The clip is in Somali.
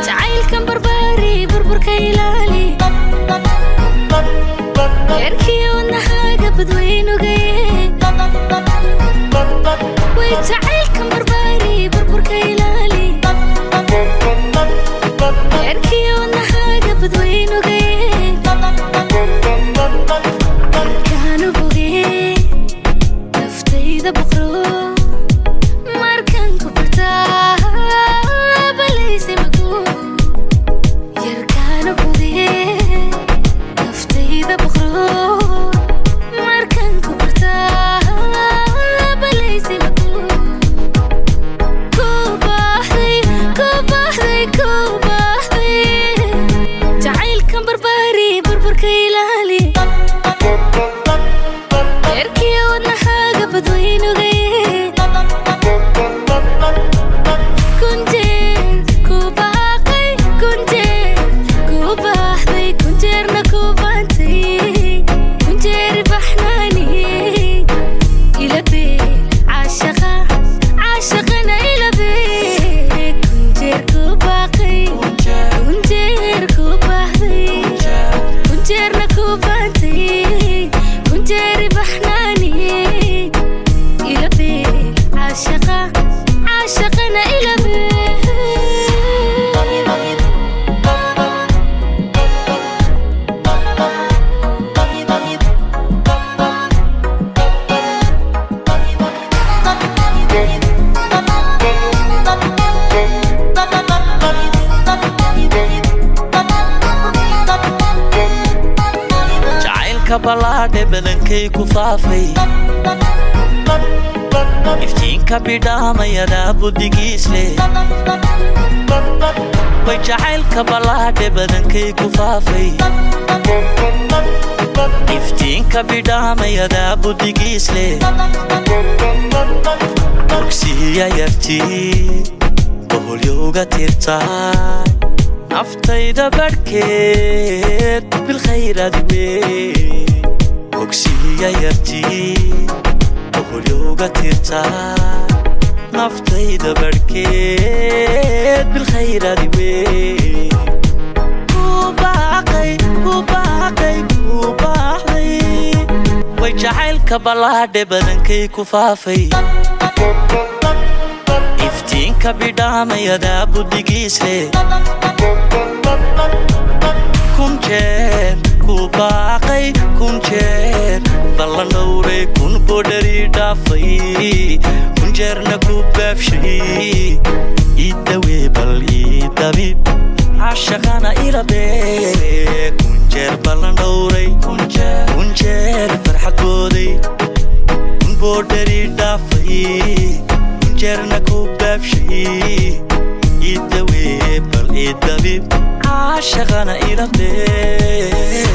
تعال كم بربري بربر كيلالي يركي والنهاجة بدوين وجاي وتعال كم بربري بربر كيلالي يركي والنهاجة بدوين وجاي كانوا بوجي نفتي ذا بقرو ماركن كبرتا بليسي مقول يركانوا بوجي نفتي ذا بقرو ماركن كبرتا بليسي مقول كوباحي كوباحي كوباحي تعال كم بربري بربر كيلالي يركي والنهاجة بدوين وجاي كنجير كوباقي كنجير كوباحي كنجيرنا كوبانتي كنجير بحناني إلى بيت عاشقة عاشقنا إلى بيت كنجير كوباقي كنجير كوباحي كنجيرنا كوبانتي كنجير بحناني إلى بيت عاشقة عاشقنا إلى بيت jacaylka ballaadhe badankay ku faafay iftiinka bidhaamayada buddigiis leh way jacaylka ballaadhe badankay ku faafay iftiinka bidhaamayada buddigiis leh bogsiya yartii boholyowga tirtaay naftayda barhkeed bilkhayraad wey bogsiya yartii boholyowga tirtaa naftayda barhkeed bilkhayraad wey kubaaqay kubaaqay kubaaqday way jacaylka ballaadhe badankay ku faafay iftiinka bidhaamayada buddigiis leh kun jeer ku baaqay kun jeer ballan dhowray kun bodhari dhaafay kun jeerna ku baabshay idawee bal idabib cashaqana ila bee kun jeer ballan dhowray kun jeer farxad booday kun bodhari dhaafay kun jeerna ku baabshay idawee bal idabib عاشقنا إلى بيت